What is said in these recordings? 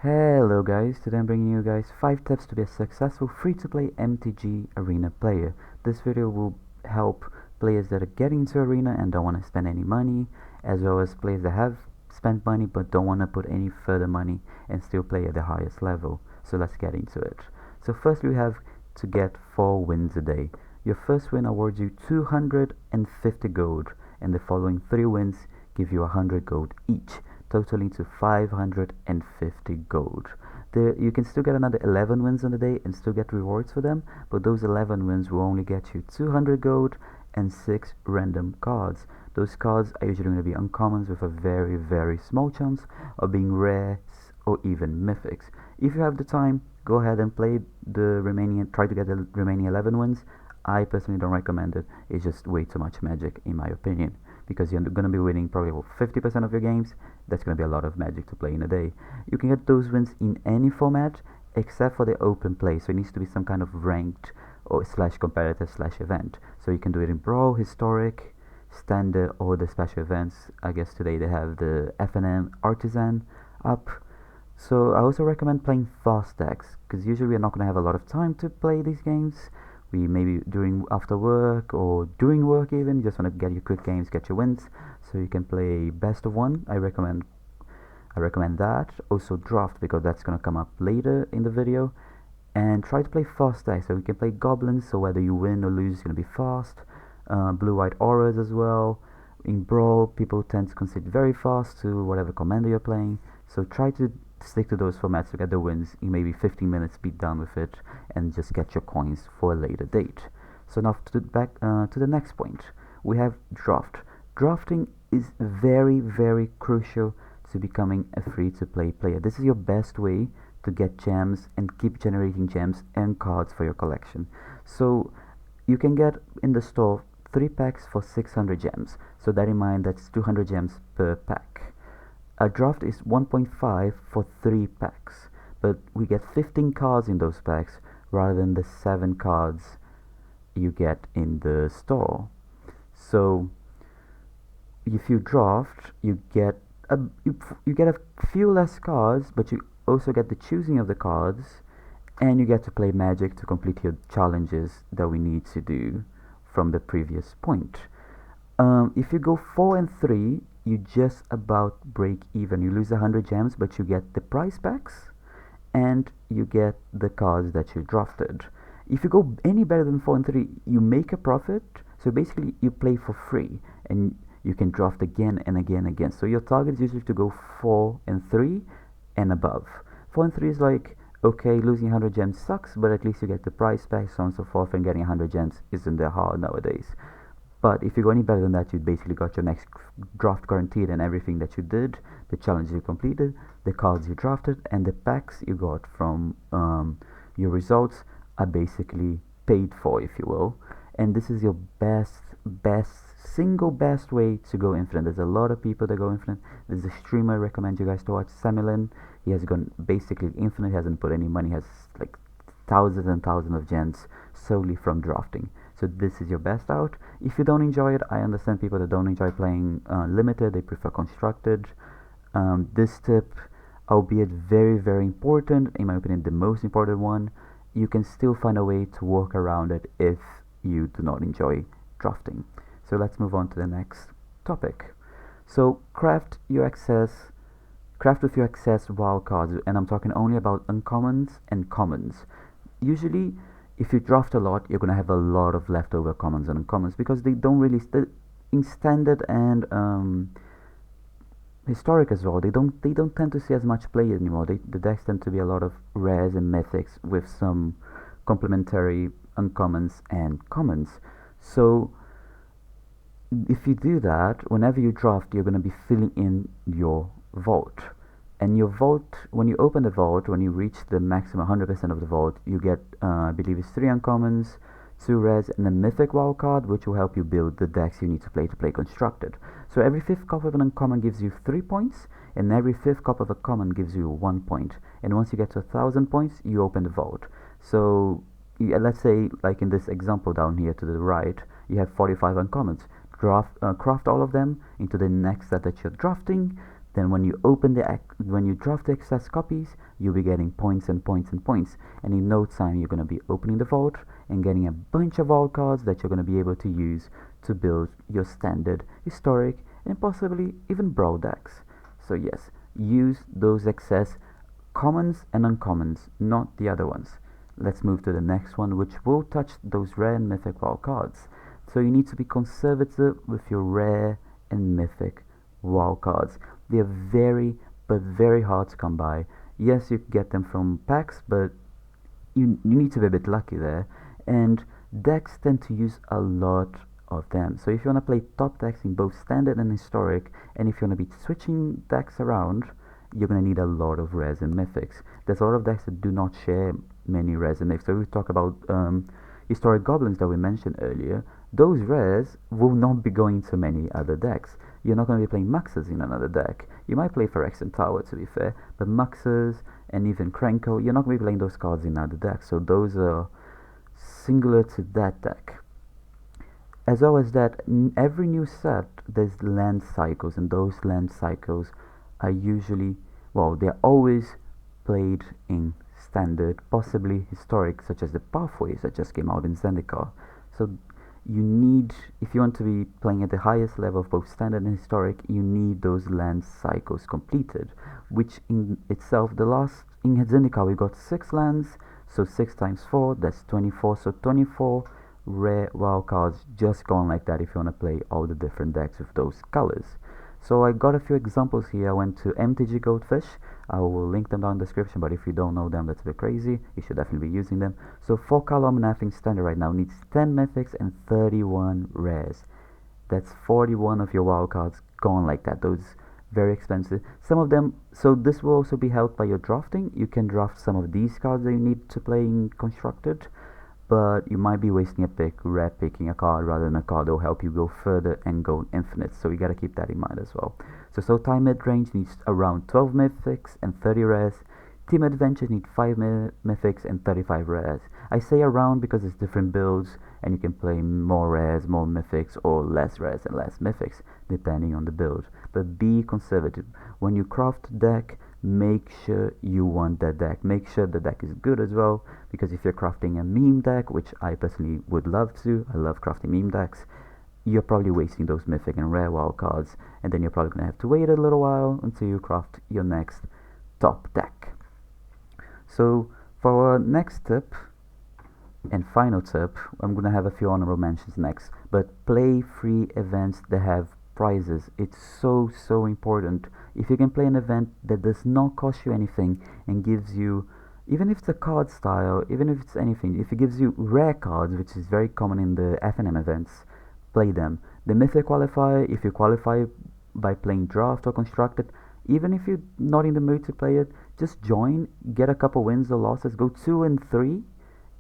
Hello guys, today I'm bringing you guys 5 tips to be a successful free-to-play MTG arena player. This video will help players that are getting into arena and don't want to spend any money, as well as players that have spent money but don't want to put any further money and still play at the highest level. So let's get into it. So first we have to get 4 wins a day. Your first win awards you 250 gold, and the following 3 wins give you 100 gold each, totaling to 550 gold. You can still get another 11 wins on the day and still get rewards for them, but those 11 wins will only get you 200 gold and 6 random cards. Those cards are usually going to be uncommons with a very small chance of being rares or even mythics. If you have the time, go ahead and play try to get the remaining 11 wins. I personally don't recommend it. It's just way too much magic in my opinion, because you're going to be winning probably 50% of your games. That's going to be a lot of magic to play in a day. You can get those wins in any format except for the open play, so it needs to be some kind of ranked or slash competitive slash event. So you can do it in Brawl, Historic, Standard, or the special events. I guess today they have the FNM Artisan up. So I also recommend playing fast decks, because usually we're not going to have a lot of time to play these games. We maybe after work or during work even, you just want to get your quick games, get your wins. So you can play best of one. I recommend that. Also draft, because that's gonna come up later in the video. And try to play fast decks, so we can play goblins, so whether you win or lose it's gonna be fast. Blue-white auras as well. In Brawl, people tend to concede very fast to whatever commander you're playing. So try to stick to those formats to get the wins in maybe 15 minutes, be done with it, and just get your coins for a later date. So now to the next point. We have draft. Drafting is very crucial to becoming a free-to-play player. This is your best way to get gems and keep generating gems and cards for your collection. So you can get in the store 3 packs for 600 gems. So that in mind, that's 200 gems per pack. A draft is 1.5 for 3 packs, but we get 15 cards in those packs rather than the 7 cards you get in the store. So if you draft, you get a few less cards, but you also get the choosing of the cards, and you get to play Magic to complete your challenges that we need to do from the previous point. If you go 4 and 3, you just about break even. You lose 100 gems, but you get the prize packs and you get the cards that you drafted. If you go any better than 4 and 3, you make a profit. So basically you play for free and you can draft again and again. So your target is usually to go 4 and 3 and above. 4 and 3 is like, okay, losing 100 gems sucks, but at least you get the prize packs, so on and so forth, and getting 100 gems isn't that hard nowadays. But if you go any better than that, you basically got your next draft guaranteed, and everything that you did, the challenges you completed, the cards you drafted, and the packs you got from your results are basically paid for, if you will. And this is your single best way to go infinite. There's a lot of people that go infinite. There's a streamer I recommend you guys to watch, Samilin. He has gone basically infinite. He hasn't put any money. He has like thousands and thousands of gems solely from drafting. So this is your best out. If you don't enjoy it, I understand people that don't enjoy playing limited. They prefer constructed. This tip, albeit very important, in my opinion the most important one, you can still find a way to work around it if you do not enjoy drafting. So let's move on to the next topic. So craft with your excess wildcards, and I'm talking only about uncommons and commons. Usually if you draft a lot, you're gonna have a lot of leftover commons and uncommons, because they don't really in standard and historic as well, they don't tend to see as much play anymore. The decks tend to be a lot of rares and mythics with some complementary uncommons and commons. So if you do that, whenever you draft, you're going to be filling in your vault. And your vault, when you open the vault, when you reach the maximum 100% of the vault, you get, I believe it's 3 uncommons, 2 rares, and a mythic wildcard, which will help you build the decks you need to play constructed. So every 5th copy of an uncommon gives you 3 points, and every 5th copy of a common gives you 1 point. And once you get to 1,000 points, you open the vault. So let's say, like in this example down here to the right, you have 45 uncommons. Craft all of them into the next set that you're drafting, Then when you open when you draft the excess copies, you'll be getting points and points and points. And in no time, you're going to be opening the vault and getting a bunch of wild cards that you're going to be able to use to build your standard, historic, and possibly even brawl decks. So yes, use those excess commons and uncommons, not the other ones. Let's move to the next one, which will touch those rare and mythic wild cards. So you need to be conservative with your rare and mythic wild cards. They are very but very hard to come by. Yes, you can get them from packs, but you need to be a bit lucky there. And decks tend to use a lot of them. So if you want to play top decks in both standard and historic, and if you want to be switching decks around, you're going to need a lot of rares and mythics. There's a lot of decks that do not share many rares and mythics. So we talk about historic goblins that we mentioned earlier. Those rares will not be going to many other decks. You're not going to be playing Muxes in another deck. You might play Phyrex and Tower, to be fair, but Muxes and even Krenko, you're not going to be playing those cards in other decks. So those are singular to that deck. As well as that, every new set there's land cycles, and those land cycles are usually, well, they're always played in standard, possibly historic, such as the pathways that just came out in Zendikar. So you need, if you want to be playing at the highest level of both standard and historic, you need those land cycles completed, which in itself, in Zendikar we got 6 lands, so 6 times 4, that's 24, so 24 rare wild cards just gone like that if you want to play all the different decks with those colors. So I got a few examples here. I went to MTG Goldfish. I will link them down in the description, but if you don't know them, that's a bit crazy. You should definitely be using them. So 4 column Nothing standard right now needs 10 mythics and 31 rares. That's 41 of your wild cards gone like that. Those very expensive. Some of them, so this will also be helped by your drafting. You can draft some of these cards that you need to play in Constructed, but you might be wasting a picking a card rather than a card that will help you go further and go infinite. So you gotta keep that in mind as well. So time mid-range needs around 12 mythics and 30 rares. Team Adventures need 5 mythics and 35 rares. I say around because it's different builds, and you can play more rares, more mythics, or less rares and less mythics, depending on the build. But be conservative. When you craft a deck, make sure you want that deck. Make sure the deck is good as well, because if you're crafting a meme deck, which I personally would love to, I love crafting meme decks, you're probably wasting those mythic and rare wild cards, and then you're probably going to have to wait a little while until you craft your next top deck. So for our next tip and final tip, I'm going to have a few honorable mentions next, but play free events that have prizes. It's so important. If you can play an event that does not cost you anything and gives you, even if it's a card style, even if it's anything, if it gives you rare cards, which is very common in the FNM events, play them. The Mythic qualifier, if you qualify by playing draft or constructed, even if you're not in the mood to play it, just join, get a couple wins or losses, go 2 and 3,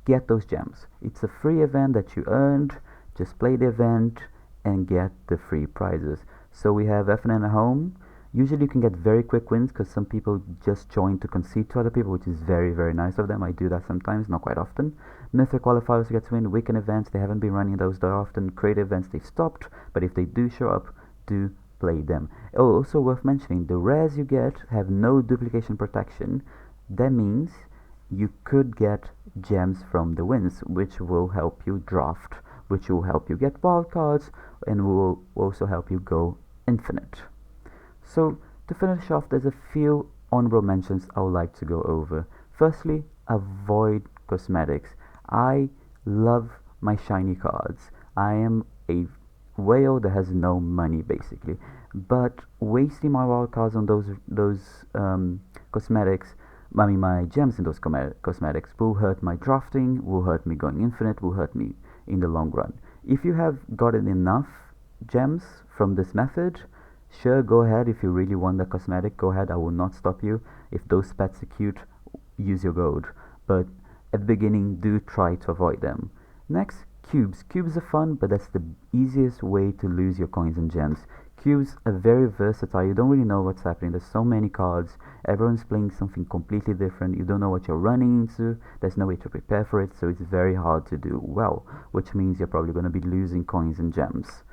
get those gems. It's a free event that you earned. Just play the event and get the free prizes. So we have FNN at home. Usually you can get very quick wins because some people just join to concede to other people, which is very nice of them. I do that sometimes, not quite often. Mythic qualifiers get to win. Weekend events, they haven't been running those that often. Creative events, they've stopped, but if they do show up, do play them. Oh, also worth mentioning, the rares you get have no duplication protection. That means you could get gems from the wins, which will help you draft, which will help you get wild cards, and will also help you go infinite. So to finish off, there's a few honorable mentions I would like to go over. Firstly, avoid cosmetics. I love my shiny cards. I am a whale that has no money basically, but wasting my wild cards on those cosmetics, I mean my gems in those cosmetics, will hurt my drafting, will hurt me going infinite, will hurt me in the long run. If you have gotten enough gems from this method, sure, go ahead. If you really want the cosmetic, go ahead. I will not stop you. If those pets are cute, use your gold, but at the beginning, do try to avoid them. Next, cubes. Cubes are fun, but that's the easiest way to lose your coins and gems. Cubes are very versatile. You don't really know what's happening. There's so many cards. Everyone's playing something completely different. You don't know what you're running into. There's no way to prepare for it, so it's very hard to do well, which means you're probably going to be losing coins and gems.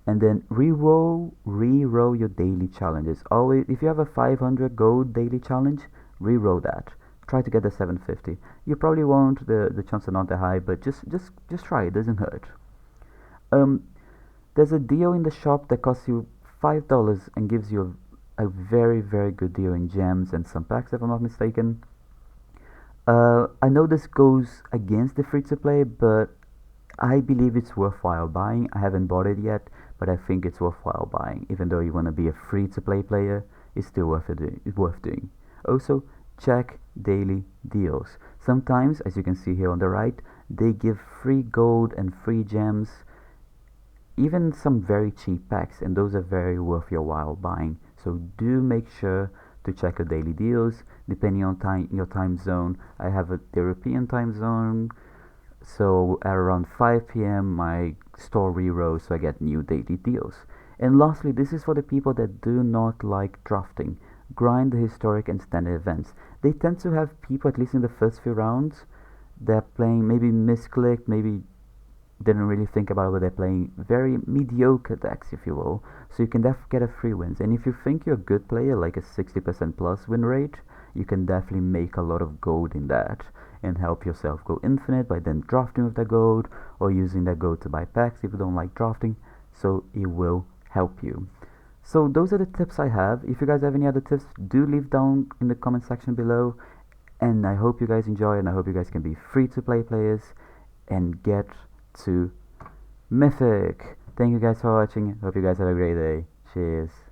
And then re-roll your daily challenges. Always, if you have a 500 gold daily challenge, re-roll that. Try to get the 750. You probably won't. The chances are not that high, but just try. It doesn't hurt. Um, there's a deal in the shop that costs you $5 and gives you a very good deal in gems and some packs, if I'm not mistaken. I know this goes against the free to play, but I believe it's worthwhile buying. I haven't bought it yet, but I think it's worthwhile buying. Even though you want to be a free to play player, it's still worth doing. Also, check daily deals. Sometimes, as you can see here on the right, they give free gold and free gems, even some very cheap packs, and those are very worth your while buying. So do make sure to check your daily deals depending on your time zone. I have a European time zone, so at around 5 p.m. my store rerolls, so I get new daily deals. And lastly, this is for the people that do not like drafting. Grind the historic and standard events. They tend to have people, at least in the first few rounds, they're playing maybe misclicked, maybe didn't really think about what they're playing, very mediocre decks, if you will. So you can get a free wins. And if you think you're a good player, like a 60% plus win rate, you can definitely make a lot of gold in that and help yourself go infinite by then drafting with that gold or using that gold to buy packs if you don't like drafting. So it will help you. So those are the tips I have. If you guys have any other tips, do leave down in the comment section below. And I hope you guys enjoy, and I hope you guys can be free to play players and get to Mythic. Thank you guys for watching. Hope you guys have a great day. Cheers.